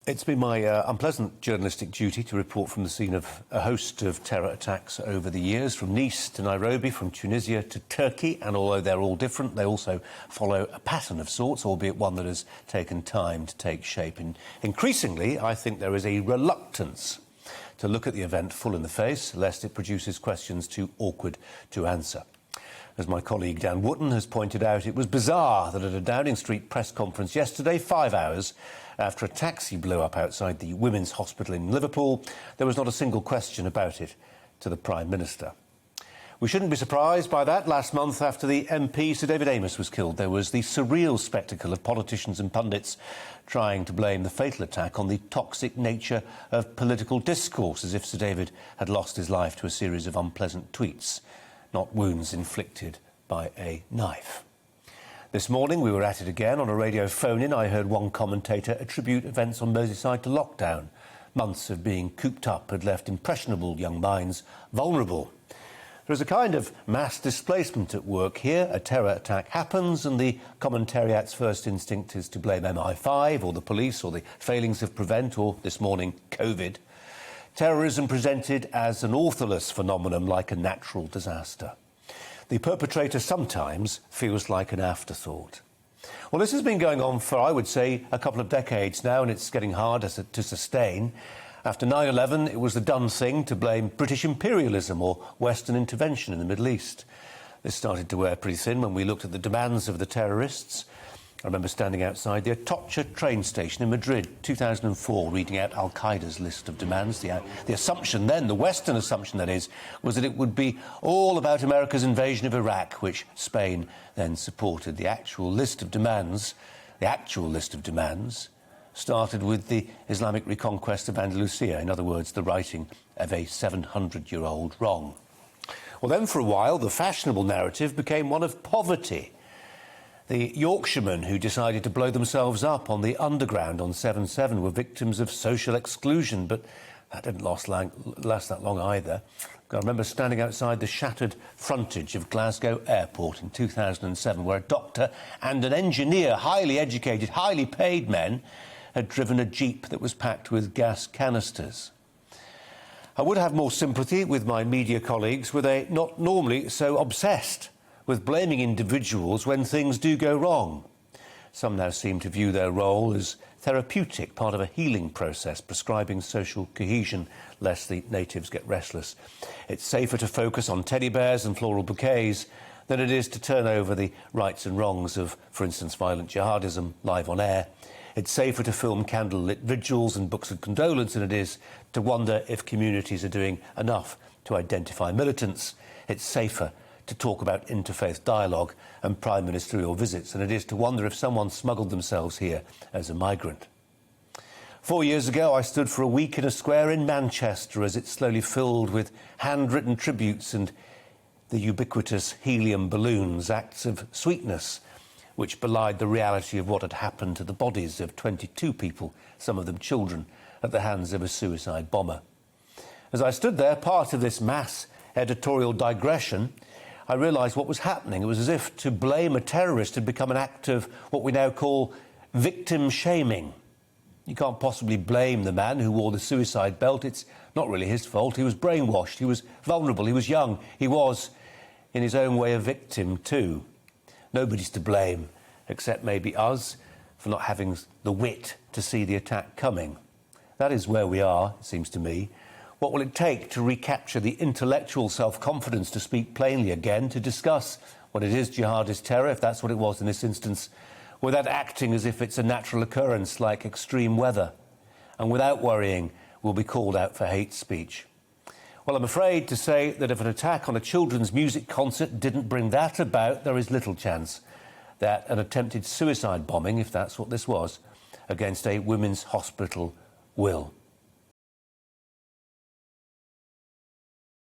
It's been my unpleasant journalistic duty to report from the scene of a host of terror attacks over the years, from Nice to Nairobi, from Tunisia to Turkey, and although they're all different, they also follow a pattern of sorts, albeit one that has taken time to take shape. And increasingly, I think there is a reluctance to look at the event full in the face, lest it produces questions too awkward to answer. As my colleague Dan Wootton has pointed out, it was bizarre that at a Downing Street press conference yesterday, 5 hours after a taxi blew up outside the Women's Hospital in Liverpool, there was not a single question about it to the Prime Minister. We shouldn't be surprised by that. Last month, after the MP Sir David Amess was killed, there was the surreal spectacle of politicians and pundits trying to blame the fatal attack on the toxic nature of political discourse, as if Sir David had lost his life to a series of unpleasant tweets, not wounds inflicted by a knife. This morning we were at it again. On a radio phone-in, I heard one commentator attribute events on Merseyside to lockdown. Months of being cooped up had left impressionable young minds vulnerable. There is a kind of mass displacement at work here. A terror attack happens and the commentariat's first instinct is to blame MI5 or the police or the failings of Prevent or, this morning, COVID. Terrorism presented as an authorless phenomenon, like a natural disaster. The perpetrator sometimes feels like an afterthought. Well, this has been going on for, I would say, a couple of decades now, and it's getting harder to sustain. After 9/11, it was the done thing to blame British imperialism or Western intervention in the Middle East. This started to wear pretty thin when we looked at the demands of the terrorists. I remember standing outside the Atocha train station in Madrid, 2004, reading out Al-Qaeda's list of demands. The assumption then, the Western assumption that is, was that it would be all about America's invasion of Iraq, which Spain then supported. The actual list of demands started with the Islamic reconquest of Andalusia, in other words, the righting of a 700-year-old wrong. Well, then for a while, the fashionable narrative became one of poverty. The Yorkshiremen who decided to blow themselves up on the underground on 7/7 were victims of social exclusion, but that didn't last that long either. I remember standing outside the shattered frontage of Glasgow Airport in 2007, where a doctor and an engineer, highly educated, highly paid men, had driven a jeep that was packed with gas canisters. I would have more sympathy with my media colleagues were they not normally so obsessed with blaming individuals when things do go wrong. Some now seem to view their role as therapeutic, part of a healing process, prescribing social cohesion, lest the natives get restless. It's safer to focus on teddy bears and floral bouquets than it is to turn over the rights and wrongs of, for instance, violent jihadism live on air. It's safer to film candlelit vigils and books of condolence than it is to wonder if communities are doing enough to identify militants. It's safer to talk about interfaith dialogue and prime ministerial visits than it is to wonder if someone smuggled themselves here as a migrant. 4 years ago, I stood for a week in a square in Manchester as it slowly filled with handwritten tributes and the ubiquitous helium balloons, acts of sweetness, which belied the reality of what had happened to the bodies of 22 people, some of them children, at the hands of a suicide bomber. As I stood there, part of this mass editorial digression, I realised what was happening. It was as if to blame a terrorist had become an act of what we now call victim shaming. You can't possibly blame the man who wore the suicide belt. It's not really his fault. He was brainwashed. He was vulnerable. He was young. He was, in his own way, a victim too. Nobody's to blame, except maybe us, for not having the wit to see the attack coming. That is where we are, it seems to me. What will it take to recapture the intellectual self-confidence to speak plainly again, to discuss what it is jihadist terror, if that's what it was in this instance, without acting as if it's a natural occurrence like extreme weather, and without worrying we'll be called out for hate speech? Well, I'm afraid to say that if an attack on a children's music concert didn't bring that about, there is little chance that an attempted suicide bombing, if that's what this was, against a women's hospital will.